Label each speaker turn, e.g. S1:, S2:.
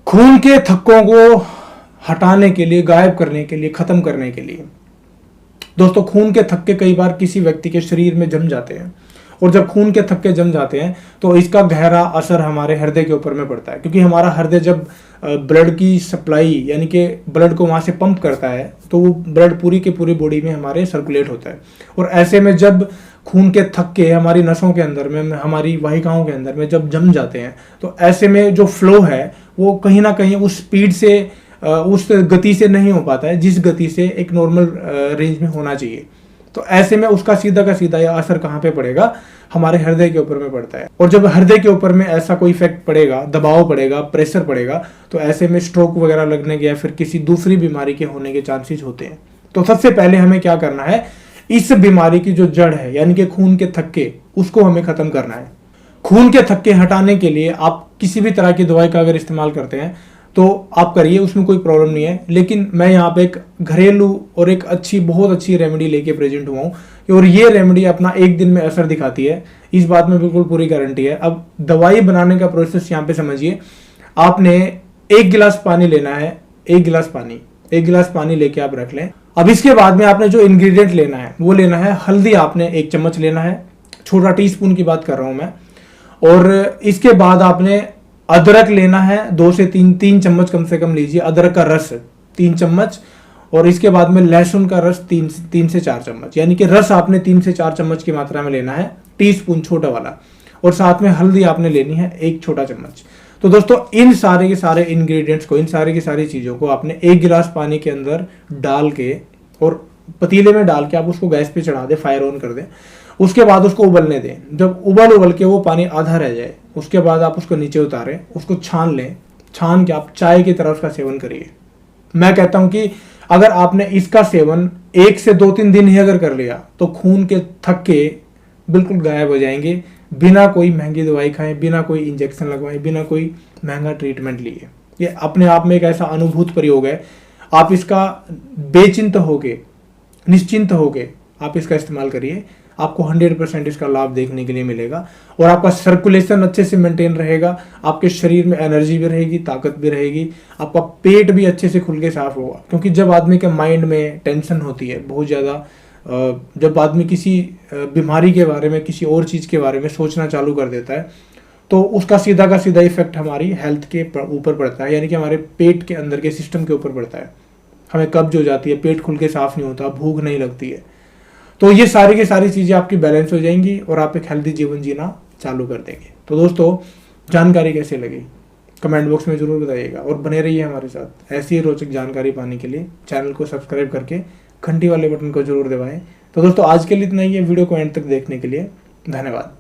S1: खून के थक्कों को हटाने के लिए, गायब करने के लिए, खत्म करने के लिए दोस्तों, खून के थक्के कई बार किसी व्यक्ति के शरीर में जम जाते हैं, और जब खून के थक्के जम जाते हैं तो इसका गहरा असर हमारे हृदय के ऊपर में पड़ता है, क्योंकि हमारा हृदय जब ब्लड की सप्लाई यानी कि ब्लड को वहाँ से पंप करता है तो वो ब्लड पूरी की पूरी बॉडी में हमारे सर्कुलेट होता है। और ऐसे में जब खून के थक्के हमारी नसों के अंदर में, हमारी वाहिकाओं के अंदर में जब जम जाते हैं तो ऐसे में जो फ्लो है वो कहीं ना कहीं उस स्पीड से, उस गति से नहीं हो पाता है जिस गति से एक नॉर्मल रेंज में होना चाहिए। तो ऐसे में उसका सीधा का सीधा यह असर कहाँ पे पड़ेगा, हमारे हृदय के ऊपर में पड़ता है। और जब हृदय के ऊपर में ऐसा कोई इफेक्ट पड़ेगा, दबाव पड़ेगा, प्रेशर पड़ेगा, तो ऐसे में स्ट्रोक वगैरह लगने के या फिर किसी दूसरी बीमारी के होने के चांसेस होते हैं। तो सबसे पहले हमें क्या करना है, इस बीमारी की जो जड़ है यानी कि खून के थक्के, उसको हमें खत्म करना है। खून के थक्के हटाने के लिए आप किसी भी तरह की दवाई का अगर इस्तेमाल करते हैं तो आप करिए, उसमें कोई प्रॉब्लम नहीं है। लेकिन मैं यहाँ पे एक घरेलू और एक बहुत अच्छी रेमेडी लेके प्रेजेंट हुआ हूँ, और ये रेमेडी अपना 1 दिन में असर दिखाती है, इस बात में बिल्कुल पूरी गारंटी है। अब दवाई बनाने का प्रोसेस यहाँ पे समझिए। आपने 1 गिलास पानी लेना है, 1 गिलास पानी लेके आप रख लें। अब इसके बाद में आपने जो इंग्रेडिएंट लेना है वो लेना है हल्दी, आपने 1 चम्मच लेना है, छोटा टीस्पून की बात कर रहा हूं मैं। और इसके बाद आपने अदरक लेना है, 2 से 3 चम्मच कम से कम लीजिए, अदरक का रस 3 चम्मच। और इसके बाद में लहसुन का रस 3 से 4 चम्मच, यानी कि रस आपने 3 से 4 चम्मच की मात्रा में लेना है, टीस्पून छोटा वाला। और साथ में हल्दी आपने लेनी है 1 छोटा चम्मच। तो दोस्तों इन सारे के सारे इंग्रेडिएंट्स को, इन सारी की सारी चीज़ों को आपने 1 गिलास पानी के अंदर डाल के और पतीले में डाल के आप उसको गैस पे चढ़ा दें, फायर ऑन कर दें। उसके बाद उसको उबलने दें। जब उबल के वो पानी आधा रह जाए उसके बाद आप उसको नीचे उतारें, उसको छान लें। छान के आप चाय की तरह उसका सेवन करिए। मैं कहता हूं कि अगर आपने इसका सेवन 1 से 2-3 दिन ही अगर कर लिया तो खून के थक्के बिल्कुल गायब हो जाएंगे, बिना कोई महंगी दवाई खाए, बिना कोई इंजेक्शन लगवाए, बिना कोई महंगा ट्रीटमेंट लिए। ये अपने आप में एक ऐसा अनुभूत प्रयोग है। आप इसका बेचिंत होके, निश्चिंत होके आप इसका इस्तेमाल करिए, आपको 100% इसका लाभ देखने के लिए मिलेगा। और आपका सर्कुलेशन अच्छे से मेंटेन रहेगा, आपके शरीर में एनर्जी भी रहेगी, ताकत भी रहेगी, आपका पेट भी अच्छे से खुल के साफ होगा। क्योंकि जब आदमी के माइंड में टेंशन होती है बहुत ज़्यादा, जब आदमी किसी बीमारी के बारे में, किसी और चीज़ के बारे में सोचना चालू कर देता है तो उसका सीधा का सीधा इफेक्ट हमारी हेल्थ के ऊपर पड़ता है, यानी कि हमारे पेट के अंदर के सिस्टम के ऊपर पड़ता है। हमें कब्ज हो जाती है, पेट खुल के साफ नहीं होता, भूख नहीं लगती है। तो ये सारी की सारी चीज़ें आपकी बैलेंस हो जाएंगी और आप एक हेल्दी जीवन जीना चालू कर देंगे। तो दोस्तों जानकारी कैसे लगी कमेंट बॉक्स में ज़रूर बताइएगा, और बने रहिए हमारे साथ। ऐसी ही रोचक जानकारी पाने के लिए चैनल को सब्सक्राइब करके घंटी वाले बटन को जरूर दबाएं। तो दोस्तों आज के लिए इतना ही है। वीडियो को एंड तक देखने के लिए धन्यवाद।